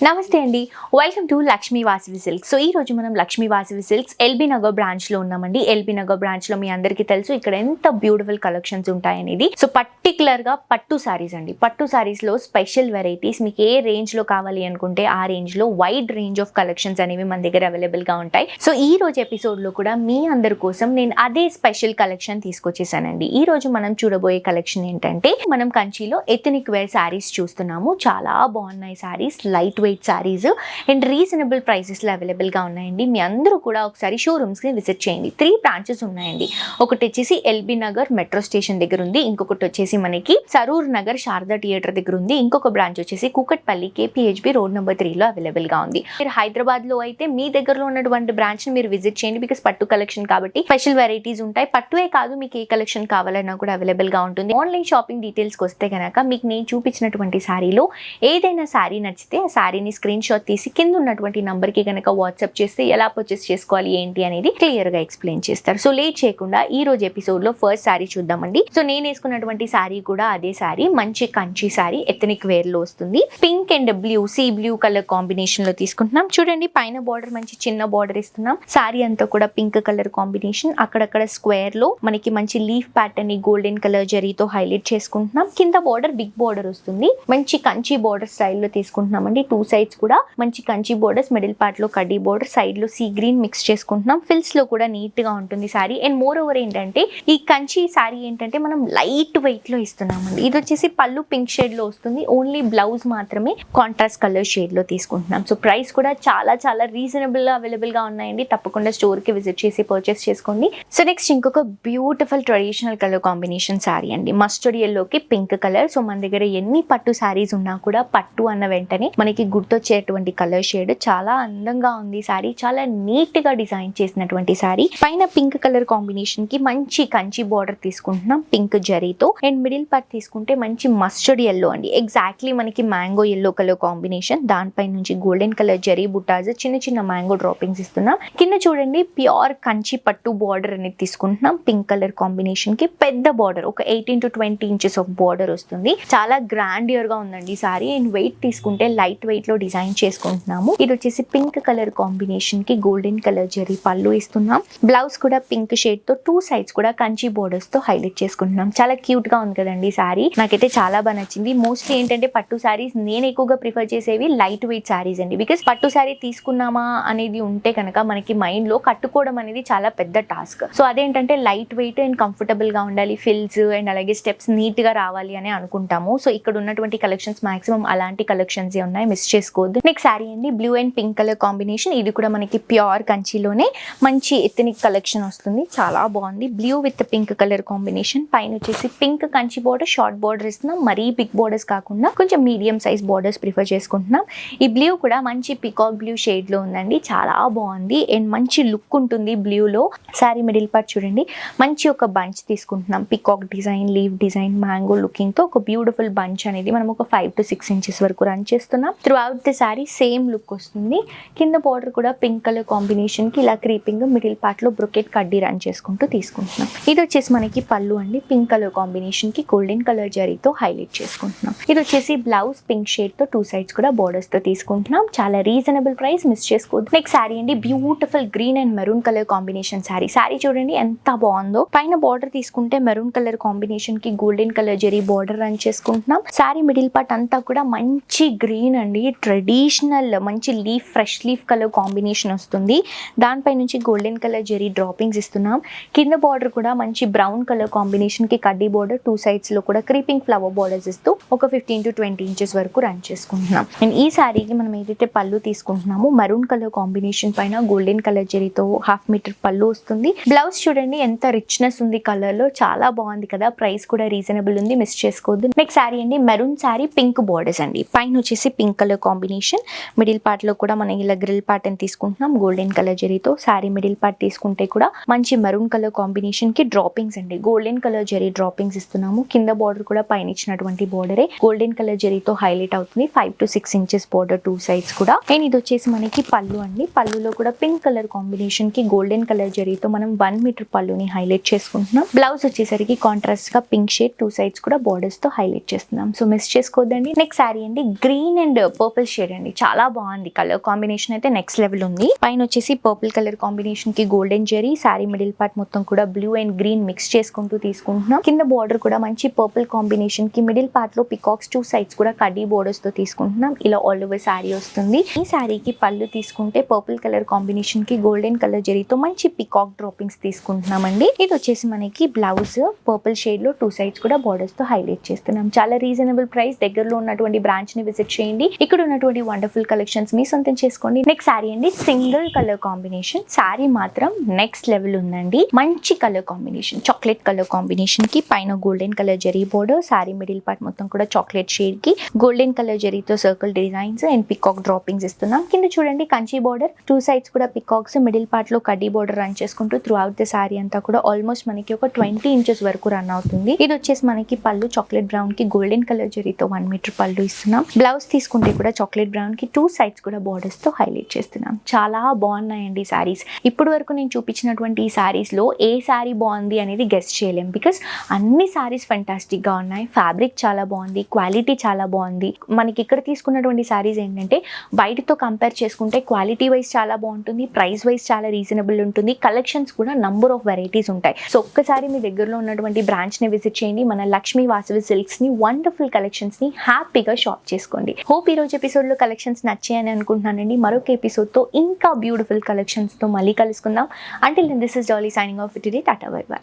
నమస్తే అండి, welcome to Lakshmi Vasavi silks. So ఈ రోజు మనం లక్ష్మీ వాసవి సిల్క్స్ ఎల్బీ నగర్ బ్రాంచ్లో ఉన్నామండి. ఎల్బీ నగర్ బ్రాంచ్లో మీ అందరికీ తెలుసు ఇక్కడ ఎంత బ్యూటిఫుల్ కలెక్షన్స్ ఉంటాయనేది. సో పర్టికులర్గా పట్టు సారీస్ అండి. పట్టు సారీస్లో స్పెషల్ వెరైటీస్ మీకు ఏ రేంజ్లో కావాలి అనుకుంటే ఆ రేంజ్లో వైడ్ రేంజ్ ఆఫ్ కలెక్షన్స్ అనేవి మన దగ్గర అవైలబుల్గా ఉంటాయి. సో ఈ రోజు ఎపిసోడ్లో కూడా మీ అందరి కోసం నేను అదే స్పెషల్ కలెక్షన్ తీసుకొచ్చేసానండి. ఈ రోజు మనం చూడబోయే కలెక్షన్ ఏంటంటే మనం కంచిలో ఎథనిక్ వేర్ సారీస్ చూస్తున్నాము. చాలా బాగున్నాయి saris, light weight saris and reasonable ప్రైసెస్లో అవైలబుల్గా ఉన్నాయండి. మీ అందరూ కూడా ఒకసారి షోరూమ్స్కి విజిట్ చేయండి. 3 బ్రాంచెస్ ఉన్నాయండి. ఒకటి వచ్చేసి ఎల్బీ నగర్ మెట్రో స్టేషన్ దగ్గర ఉంది, ఇంకొకటి వచ్చేసి మనకి సరూర్ నగర్ శారదా థియేటర్ దగ్గర ఉంది, ఇంకొక బ్రాంచ్ వచ్చేసి కూకట్పల్లి కేపీహెచ్బి రోడ్ నెంబర్ 3లో అవైలబుల్గా ఉంది. మీరు హైదరాబాద్లో అయితే మీ దగ్గరలో ఉన్నటువంటి బ్రాంచ్ని మీరు విజిట్ చేయండి. బికాస్ పట్టు కలెక్షన్ కాబట్టి స్పెషల్ వెరైటీస్ ఉంటాయి. పట్టువే కాదు, మీకు ఏ కలెక్షన్ కావాలన్నా కూడా అవైలబుల్గా ఉంటుంది. ఆన్లైన్ షాపింగ్ డీటెయిల్స్కి వస్తే కనుక మీకు నేను చూపించినటువంటి శారీలో ఏదైనా శారీ నచ్చితే ఆ శారీని స్క్రీన్ షాట్ తీసి కింద ఉన్నటువంటి నంబర్కి కనుక వాట్సాప్ చేస్తే ఎలా పర్చేస్ చేసుకోవాలి ఏంటి అనేది క్లియర్గా ఎక్స్ప్లెయిన్ చేస్తారు. సో లేట్ చేయకుండా ఈ రోజు ఎపిసోడ్లో ఫస్ట్ శారీ చూద్దామండి. సో నేను వేసుకున్నటువంటి శారీ కూడా అదే శారీ, మంచి కంచి శారీ, ఎథనిక్ వేర్లో వస్తుంది. Pink and blue, sea blue colour కాంబినేషన్లో తీసుకుంటున్నాం. చూడండి పైన బార్డర్ మంచి చిన్న బార్డర్ ఇస్తున్నాం. శారీ అంతా కూడా పింక్ కలర్ కాంబినేషన్, అక్కడక్కడ స్క్వేర్లో మనకి మంచి లీఫ్ ప్యాటర్న్ ని గోల్డెన్ కలర్ జరీతో హైలైట్ చేసుకుంటున్నాం. కింద బార్డర్ బిగ్ బార్డర్ వస్తుంది. మంచి కంచి బార్డర్ స్టైల్లో తీసుకుంటున్నామండి. 2 సైడ్స్ కూడా మంచి కంచి బోర్డర్స్, మిడిల్ పార్ట్ లో కడ్డీ బోర్డర్, సైడ్ లో సీ గ్రీన్ మిక్స్ చేసుకుంటున్నాం. ఫిల్స్ లో కూడా నీట్ గా ఉంటుంది సారీ. అండ్ మోర్ ఓవర్ ఏంటంటే ఈ కంచి సారీ ఏంటంటే మనం లైట్ వెయిట్ లో ఇస్తున్నామండి. ఇది వచ్చేసి పళ్ళు పింక్ షేడ్ లో వస్తుంది. ఓన్లీ బ్లౌజ్ మాత్రమే కాంట్రాస్ట్ కలర్ షేడ్ లో తీసుకుంటున్నాం. సో ప్రైస్ కూడా చాలా చాలా రీజనబుల్ గా అవైలబుల్ గా ఉన్నాయండి. తప్పకుండా స్టోర్ కి విజిట్ చేసి పర్చేస్ చేసుకోండి. సో నెక్స్ట్ ఇంకొక beautiful traditional colour combination sorry అండి. మస్టర్డ్ ఎల్లోకి పింక్ కలర్. సో మన దగ్గర ఎన్ని పట్టు సారీస్ ఉన్నా కూడా పట్టు అన్న వెంటనే మనకి గుర్తొచ్చేటువంటి కలర్ షేడ్. చాలా అందంగా ఉంది సారీ, చాలా నీట్ గా డిజైన్ చేసినటువంటి సారీ. పైన పింక్ కలర్ కాంబినేషన్ కి మంచి కంచి బార్డర్ తీసుకుంటున్నాం పింక్ జరీతో. అండ్ మిడిల్ పార్ట్ తీసుకుంటే మంచి మస్టర్డ్ ఎల్లో అండి, ఎగ్జాక్ట్లీ మనకి మ్యాంగో ఎల్లో కలర్ కాంబినేషన్. దానిపై నుంచి గోల్డెన్ కలర్ జరీ బుటాస్, చిన్న చిన్న మ్యాంగో డ్రాపింగ్స్ ఇస్తున్నాం. కింద చూడండి ప్యూర్ కంచి పట్టు బార్డర్ అనేది తీసుకుంటున్నాం. పింక్ కలర్ కాంబినేషన్ కి పెద్ద బార్డర్, ఒక 18 to 20 ఇంచెస్ ఆఫ్ బార్డర్ వస్తుంది. చాలా గ్రాండియర్ గా ఉందండి సారీ. అండ్ వెయిట్ తీసుకుంటే లైట్ వెయిట్ లో డిజైన్ చేసుకుంటున్నాము. ఇది వచ్చేసి పింక్ కలర్ కాంబినేషన్ కి గోల్డెన్ కలర్ జరీ పళ్ళు ఇస్తున్నాం. బ్లౌజ్ కూడా పింక్ షేడ్ తో 2 సైడ్స్ కూడా కంచి బోర్డర్స్ తో హైలైట్ చేసుకుంటున్నాం. చాలా క్యూట్ గా ఉంది కదండి సారీ. నాకైతే చాలా బాగా నచ్చింది. మోస్ట్లీ ఏంటంటే పట్టు సారీస్ నేను ఎక్కువగా ప్రిఫర్ చేసేవి లైట్ వెయిట్ సారీస్ అండి. బికాస్ పట్టు సారీ తీసుకున్నామా అనేది ఉంటే కనుక మనకి మైండ్ లో కట్టుకోవడం అనేది చాలా పెద్ద టాస్క్. సో అదేంటంటే లైట్ వెయిట్ అండ్ కంఫర్టబుల్ గా ఉండాలి, ఫిల్స్ అండ్ అలాగే స్టెప్స్ నీట్ గా రావాలి అని అనుకుంటాము. సో ఇక్కడ ఉన్నటువంటి కలెక్షన్స్ మాక్సిమం అలాంటి కలెక్షన్స్ ఉన్నాయి, మిస్ చేసుకోవద్దు. నెక్స్ట్ సారీ అండి blue and pink colour combination. ఇది కూడా మనకి ప్యూర్ కంచిలోనే మంచి ఎథనిక్ కలెక్షన్ వస్తుంది. చాలా బాగుంది. Blue with pink colour combination. పైన వచ్చేసి pink Kanchi border, short border ఇస్తున్నాం. మరీ బిగ్ బోర్డర్స్ కాకుండా కొంచెం మీడియం సైజ్ బోర్డర్స్ ప్రిఫర్ చేసుకుంటున్నాం. ఈ బ్లూ కూడా మంచి పికాక్ బ్లూ షేడ్ లో ఉందండి. చాలా బాగుంది అండ్ మంచి లుక్ ఉంటుంది బ్లూలో. సారీ మిడిల్ పార్ట్ చూడండి మంచి ఒక బంచ్ తీసుకుంటున్నాం. Peacock design, leave design, mango looking తో ఒక బ్యూటిఫుల్ బంచ్ అనేది మనం ఒక 5 to 6 ఇంచెస్ వరకు రన్ చేస్తున్నాం. Through out the sorry same look వస్తుంది. కింద బార్డర్ కూడా పింక్ కలర్ కాంబినేషన్ కి ఇలా క్రీపింగ్, మిడిల్ పార్ట్ లో బ్రొకెట్ కడ్డీ రన్ చేసుకుంటూ తీసుకుంటున్నాం. ఇది వచ్చేసి మనకి పళ్ళు అండి. పింక్ కలర్ కాంబినేషన్ కి గోల్డెన్ కలర్ జరీతో హైలైట్ చేసుకుంటున్నాం. ఇది వచ్చేసి బ్లౌజ్ పింక్ షేడ్ తో 2 సైడ్స్ కూడా బోర్డర్స్ తో తీసుకుంటున్నాం. చాలా రీజనబుల్ ప్రైస్, మిస్ చేసుకోవద్దు. నెక్స్ట్ సారీ అండి beautiful green and maroon colour combination sorry. Sorry చూడండి ఎంత బాగుందో. పైన బార్డర్ తీసుకుంటే మెరూన్ కలర్ కాంబినేషన్ కి golden colour zari border run చేసుకుంటున్నాం. సారీ మిడిల్ పార్ట్ అంతా కూడా మంచి గ్రీన్ అండి, ట్రెడిషనల్ మంచి leaf, fresh leaf colour combination వస్తుంది. దానిపై నుంచి గోల్డెన్ కలర్ జరీ డ్రాపింగ్స్ ఇస్తున్నాం. కింద బార్డర్ కూడా మంచి బ్రౌన్ కలర్ కాంబినేషన్ కి కడ్డీ బార్డర్, 2 సైడ్స్ లో కూడా క్రీపింగ్ ఫ్లవర్ బార్డర్స్ ఇస్తూ ఒక 15 to 20 ఇంచెస్ వరకు రన్ చేసుకుంటున్నాం. అండ్ ఈ సారీకి మనం ఏదైతే పళ్ళు తీసుకుంటున్నామో మరూన్ కలర్ కాంబినేషన్ పైన గోల్డెన్ కలర్ జరీతో 1/2 మీటర్ పళ్ళు వస్తుంది. బ్లౌజ్ చూడండి ఎంత రిచ్నెస్ ఉంది కలర్ లో, చాలా బాగుంది కదా. ప్రైస్ కూడా రీజనబుల్ ఉంది, మిస్ చేసుకోవద్దు. నెక్స్ట్ సారీ అండి మెరూన్ సారీ, పింక్ బార్డర్స్ అండి. పైన వచ్చేసి pink colour combination, middle part లో కూడా మనం ఇలా గ్రిల్ ప్యాటర్న్ తీసుకుంటున్నాం గోల్డెన్ కలర్ జరీతో. సారీ మిడిల్ పార్ట్ తీసుకుంటే కూడా మంచి మెరూన్ కలర్ కాంబినేషన్ కి డ్రాపింగ్స్ అండి, గోల్డెన్ కలర్ జరీ డ్రాపింగ్స్ ఇస్తున్నాము. కింద బార్డర్ కూడా పైన ఇచ్చినటువంటి బార్డరే గోల్డెన్ కలర్ జరీతో హైలైట్ అవుతుంది. 5 to 6 ఇంచెస్ బార్డర్ 2 సైడ్స్ కూడా. అండ్ ఇది వచ్చేసి మనకి పళ్ళు అండి. పళ్ళులో కూడా పింక్ కలర్ కాంబినేషన్ కి గోల్డెన్ కలర్ జరీతో మనం 1 మీటర్ పళ్ళుని హైలైట్ చేసుకుంటున్నాం. బ్లౌజ్ వచ్చేసరికి కాంట్రాస్ట్ గా పింక్ షేడ్ 2 సైడ్స్ కూడా బార్డర్స్ తో హైలైట్ చేస్తున్నాం. సో మిస్ చేసుకోవద్దండి. నెక్స్ట్ సారీ అండి గ్రీన్ అండ్ పర్పుల్ షేడ్ అండి, చాలా బాగుంది. కలర్ కాంబినేషన్ అయితే నెక్స్ట్ లెవెల్ ఉంది. పైన వచ్చేసి పర్పుల్ కలర్ కాంబినేషన్ కి golden zari, sari middle part మొత్తం కూడా బ్లూ అండ్ గ్రీన్ మిక్స్ చేసుకుంటూ తీసుకుంటున్నాం. కింద బార్డర్ కూడా మంచి పర్పుల్ కాంబినేషన్ కి మిడిల్ పార్ట్ లో పికాక్స్ 2 సైడ్స్ కూడా కడ్డీ బోర్డర్స్ తో తీసుకుంటున్నాం. ఇలా ఆల్ ఓవర్ సారీ వస్తుంది. ఈ సారీకి పళ్ళు తీసుకుంటే పర్పుల్ కలర్ కాంబినేషన్ కి గోల్డెన్ కలర్ జెరీతో మంచి పికాక్ డ్రాపింగ్స్ తీసుకుంటున్నామండి. ఇది వచ్చేసి మనకి బ్లౌజ్ పర్పుల్ షేడ్ లో 2 సైడ్స్ కూడా బార్డర్స్ తో హైలైట్ చేస్తున్నాం. చాలా రీజనబుల్ ప్రైస్. దగ్గరలో ఉన్నటువంటి బ్రాంచ్ ని విజిట్ చేయండి. ఇక్కడ ఉన్నటువంటి వండర్ఫుల్ కలెక్షన్స్ మీ సొంతం చేసుకోండి. నెక్స్ట్ సారీ అండి, సింగిల్ కలర్ కాంబినేషన్. సారీ మాత్రం నెక్స్ట్ లెవెల్ ఉందండి. మంచి colour combination, chocolate colour combination కి పైన golden colour zari border, sari middle part మొత్తం కూడా చాక్లెట్ షేడ్ కి గోల్డెన్ కలర్ జెరీతో circle designs and peacock drapings ఇస్తున్నాం. కింద చూడండి కంచి బోర్డర్, 2 సైడ్స్ కూడా పికాక్స్, మిడిల్ పార్ట్ లో కడ్డీ బోర్డర్ రన్ చేసుకుంటూ త్రూ అవుట్ ద సారీ అంతా కూడా ఆల్మోస్ట్ మనకి ఒక 20 ఇంచెస్ వరకు రన్ అవుతుంది. ఇది వచ్చేసి మనకి పళ్ళు చాక్లెట్ బ్రౌన్ కి గోల్డెన్ కలర్ జెరీతో 1 మీటర్ పళ్ళు ఇస్తున్నాం. బ్లౌజ్ తీసుకుంటే కూడా చాక్లెట్ బ్రౌన్ కి 2 సైడ్స్ కూడా బోర్డర్స్ తో హైలైట్ చేస్తున్నాం. చాలా బాగున్నాయండి సారీస్. ఇప్పటి వరకు నేను చూపించినటువంటి ఈ సారీస్ లో ఏ సారీ బాగుంది అనేది గెస్ట్ చేయలేం. బికాస్ అన్ని సారీస్ ఫెంటాస్టిక్ గా ఉన్నాయి. ఫ్యాబ్రిక్ చాలా బాగుంది, క్వాలిటీ చాలా బాగుంది. మనకి ఇక్కడ తీసుకున్నటువంటి సారీస్ ఏంటంటే బయటతో కంపేర్ చేసుకుంటే క్వాలిటీ వైజ్ చాలా బాగుంటుంది, ప్రైస్ వైజ్ చాలా రీజనబుల్ ఉంటుంది. కలెక్షన్స్ కూడా నంబర్ ఆఫ్ వెరైటీస్ ఉంటాయి. సో ఒక్కసారి మీ దగ్గరలో ఉన్నటువంటి బ్రాంచ్ ని విజిట్ చేయండి. మన లక్ష్మీ వాసవి సిల్క్స్ ని వండర్ఫుల్ కలెక్షన్స్ ని హ్యాపీగా షాప్ చేసుకోండి. హోప్ ఈ రోజు ఎపిసోడ్ లో కలెక్షన్స్ నచ్చాయని అనుకుంటున్నానండి. మరొక ఎపిసోడ్ తో ఇంకా బ్యూటిఫుల్ కలెక్షన్స్ తో మళ్ళీ కలుసుకుందాం. Until then this is Dolly signing off today. Tata bye by.